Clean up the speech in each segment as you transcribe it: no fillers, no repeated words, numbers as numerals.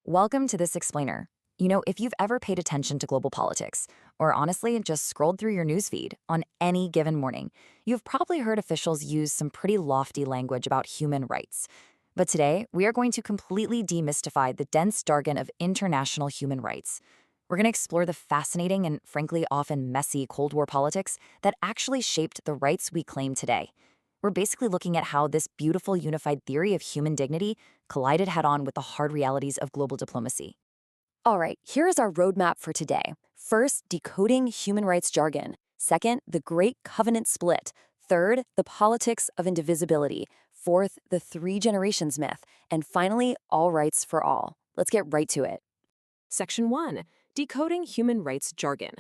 Welcome to This Explainer. If you've ever paid attention to global politics, or honestly just scrolled through your newsfeed on any given morning, you've probably heard officials use some pretty lofty language about human rights. But today, we are going to completely demystify the dense jargon of international human rights. We're going to explore the fascinating and frankly often messy Cold War politics that actually shaped the rights we claim today. We're basically looking at how this beautiful unified theory of human dignity collided head-on with the hard realities of global diplomacy. All right, here is our roadmap for today. First, decoding human rights jargon. Second, the Great Covenant Split. Third, the politics of indivisibility. Fourth, the three generations myth. And finally, all rights for all. Let's get right to it. Section 1. Decoding Human Rights Jargon.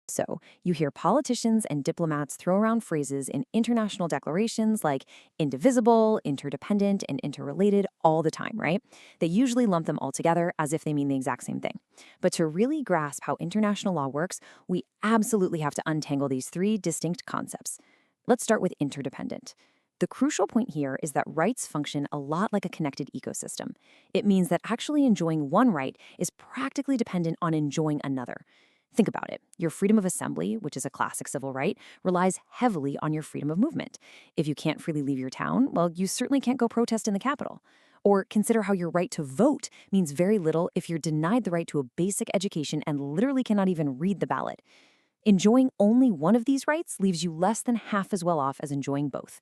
So, you hear politicians and diplomats throw around phrases in international declarations like indivisible, interdependent, and interrelated all the time, right? They usually lump them all together as if they mean the exact same thing. But to really grasp how international law works, we absolutely have to untangle these three distinct concepts. Let's start with interdependent. The crucial point here is that rights function a lot like a connected ecosystem. It means that actually enjoying one right is practically dependent on enjoying another. Think about it. Your freedom of assembly, which is a classic civil right, relies heavily on your freedom of movement. If you can't freely leave your town, well, you certainly can't go protest in the Capitol. Or consider how your right to vote means very little if you're denied the right to a basic education and literally cannot even read the ballot. Enjoying only one of these rights leaves you less than half as well off as enjoying both.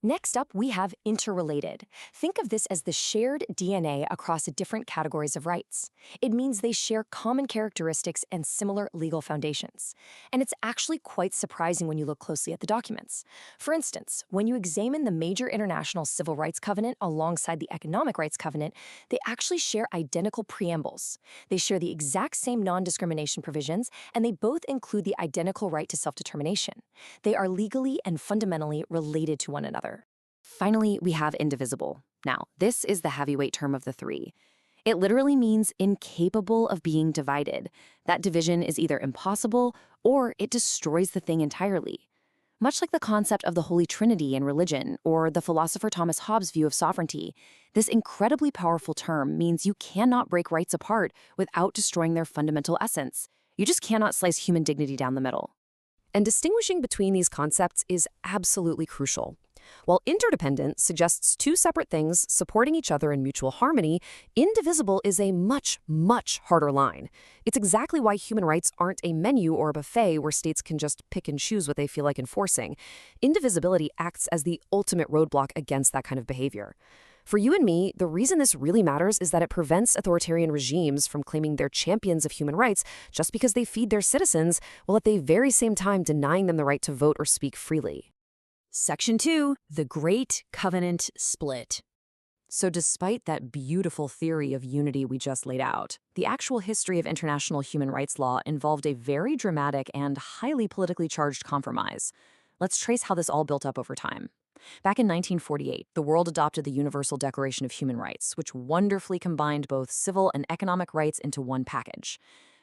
Next up, we have interrelated. Think of this as the shared DNA across different categories of rights. It means they share common characteristics and similar legal foundations. And it's actually quite surprising when you look closely at the documents. For instance, when you examine the major international civil rights covenant alongside the economic rights covenant, they actually share identical preambles. They share the exact same non-discrimination provisions, and they both include the identical right to self-determination. They are legally and fundamentally related to one another. Finally, we have indivisible. Now, this is the heavyweight term of the three. It literally means incapable of being divided. That division is either impossible or it destroys the thing entirely. Much like the concept of the Holy Trinity in religion or the philosopher Thomas Hobbes' view of sovereignty, this incredibly powerful term means you cannot break rights apart without destroying their fundamental essence. You just cannot slice human dignity down the middle. And distinguishing between these concepts is absolutely crucial. While interdependent suggests two separate things supporting each other in mutual harmony, indivisible is a much, much harder line. It's exactly why human rights aren't a menu or a buffet where states can just pick and choose what they feel like enforcing. Indivisibility acts as the ultimate roadblock against that kind of behavior. For you and me, the reason this really matters is that it prevents authoritarian regimes from claiming they're champions of human rights just because they feed their citizens, while at the very same time denying them the right to vote or speak freely. Section 2. The Great Covenant Split. So despite that beautiful theory of unity we just laid out, the actual history of international human rights law involved a very dramatic and highly politically charged compromise. Let's trace how this all built up over time. Back in 1948, the world adopted the Universal Declaration of Human Rights, which wonderfully combined both civil and economic rights into one package.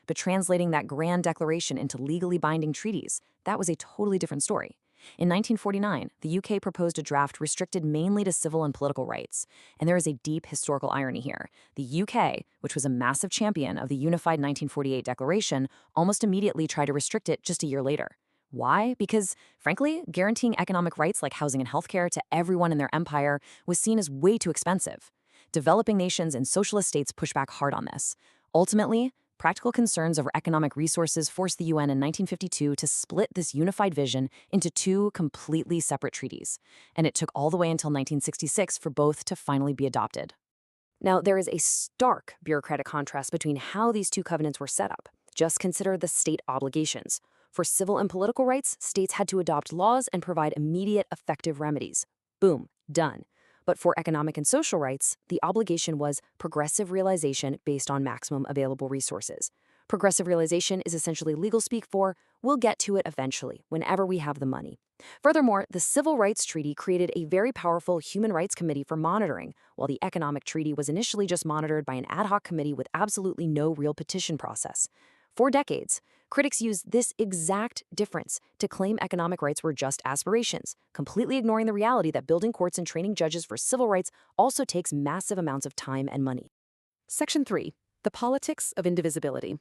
But translating that grand declaration into legally binding treaties, that was a totally different story. In 1949, the UK proposed a draft restricted mainly to civil and political rights. And there is a deep historical irony here. The UK, which was a massive champion of the unified 1948 declaration, almost immediately tried to restrict it just a year later. Why? Because, frankly, guaranteeing economic rights like housing and healthcare to everyone in their empire was seen as way too expensive. Developing nations and socialist states pushed back hard on this. Ultimately, practical concerns over economic resources forced the UN in 1952 to split this unified vision into two completely separate treaties. And it took all the way until 1966 for both to finally be adopted. Now, there is a stark bureaucratic contrast between how these two covenants were set up. Just consider the state obligations. For civil and political rights, states had to adopt laws and provide immediate, effective remedies. Boom, done. But for economic and social rights, the obligation was progressive realization based on maximum available resources. Progressive realization is essentially legal speak for, we'll get to it eventually, whenever we have the money. Furthermore, the Civil Rights Treaty created a very powerful Human Rights Committee for monitoring, while the Economic Treaty was initially just monitored by an ad hoc committee with absolutely no real petition process. For decades, critics used this exact difference to claim economic rights were just aspirations, completely ignoring the reality that building courts and training judges for civil rights also takes massive amounts of time and money. Section 3. The politics of indivisibility.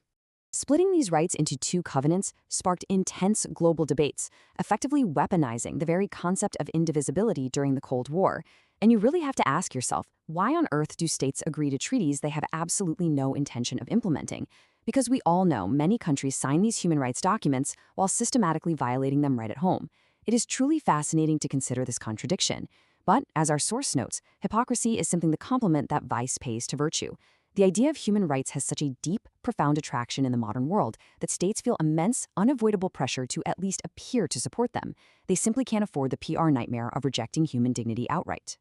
Splitting these rights into two covenants sparked intense global debates, effectively weaponizing the very concept of indivisibility during the Cold War. And you really have to ask yourself, why on earth do states agree to treaties they have absolutely no intention of implementing? Because we all know many countries sign these human rights documents while systematically violating them right at home. It is truly fascinating to consider this contradiction. But, as our source notes, hypocrisy is simply the compliment that vice pays to virtue. The idea of human rights has such a deep, profound attraction in the modern world that states feel immense, unavoidable pressure to at least appear to support them. They simply can't afford the PR nightmare of rejecting human dignity outright.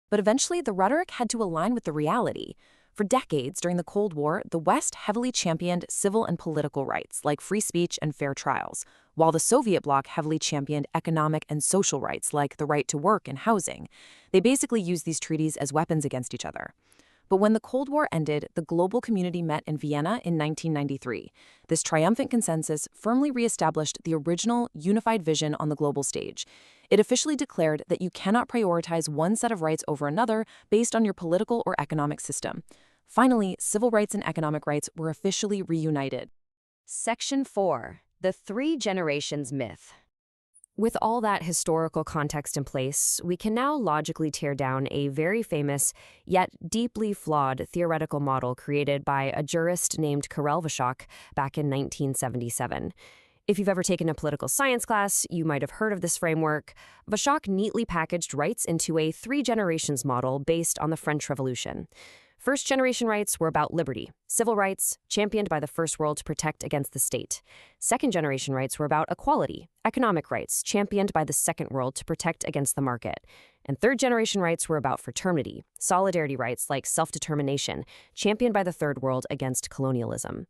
But eventually, the rhetoric had to align with the reality. For decades during the Cold War, the West heavily championed civil and political rights, like free speech and fair trials, while the Soviet bloc heavily championed economic and social rights, like the right to work and housing. They basically used these treaties as weapons against each other. But when the Cold War ended, the global community met in Vienna in 1993. This triumphant consensus firmly reestablished the original unified vision on the global stage. It officially declared that you cannot prioritize one set of rights over another based on your political or economic system. Finally, civil rights and economic rights were officially reunited. Section 4. The Three Generations Myth. With all that historical context in place, we can now logically tear down a very famous, yet deeply flawed theoretical model created by a jurist named Karel Vashok back in 1977. If you've ever taken a political science class, you might have heard of this framework. Vashok neatly packaged rights into a three-generations model based on the French Revolution. First-generation rights were about liberty, civil rights, championed by the First World to protect against the state. Second-generation rights were about equality, economic rights, championed by the Second World to protect against the market. And third-generation rights were about fraternity, solidarity rights like self-determination, championed by the Third World against colonialism.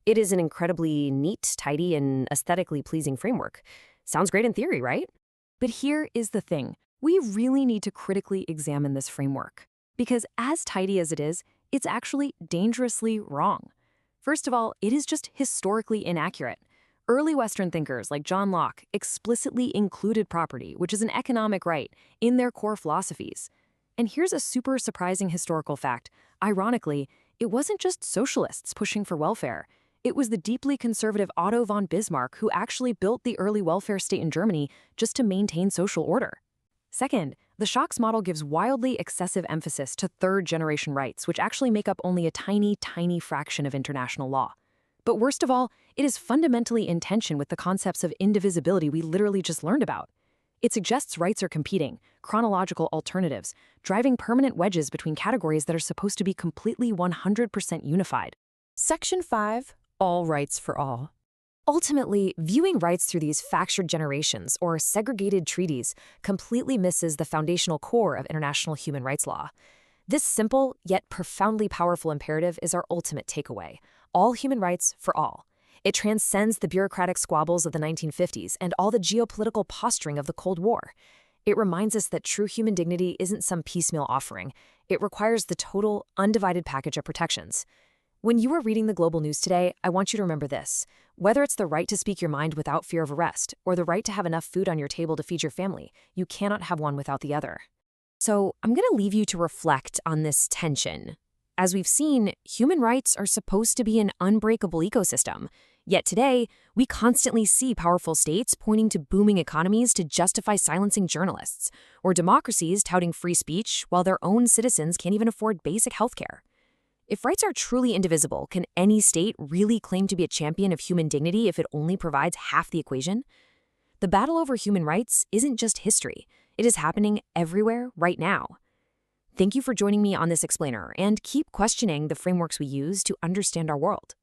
It is an incredibly neat, tidy, and aesthetically pleasing framework. Sounds great in theory, right? But here is the thing. We really need to critically examine this framework. Because as tidy as it is, it's actually dangerously wrong. First of all, it is just historically inaccurate. Early Western thinkers like John Locke explicitly included property, which is an economic right, in their core philosophies. And here's a super surprising historical fact. Ironically, it wasn't just socialists pushing for welfare. It was the deeply conservative Otto von Bismarck who actually built the early welfare state in Germany just to maintain social order. Second, the Vashok's model gives wildly excessive emphasis to third-generation rights, which actually make up only a tiny, tiny fraction of international law. But worst of all, it is fundamentally in tension with the concepts of indivisibility we literally just learned about. It suggests rights are competing, chronological alternatives, driving permanent wedges between categories that are supposed to be completely 100% unified. Section 5. All rights for all. Ultimately, viewing rights through these fractured generations or segregated treaties completely misses the foundational core of international human rights law. This simple yet profoundly powerful imperative is our ultimate takeaway: all human rights for all. It transcends the bureaucratic squabbles of the 1950s and all the geopolitical posturing of the Cold War. It reminds us that true human dignity isn't some piecemeal offering. It requires the total, undivided package of protections. When you are reading the global news today, I want you to remember this. Whether it's the right to speak your mind without fear of arrest or the right to have enough food on your table to feed your family, you cannot have one without the other. So I'm going to leave you to reflect on this tension. As we've seen, human rights are supposed to be an unbreakable ecosystem. Yet today, we constantly see powerful states pointing to booming economies to justify silencing journalists, or democracies touting free speech while their own citizens can't even afford basic health care. If rights are truly indivisible, can any state really claim to be a champion of human dignity if it only provides half the equation? The battle over human rights isn't just history. It is happening everywhere right now. Thank you for joining me on this explainer, and keep questioning the frameworks we use to understand our world.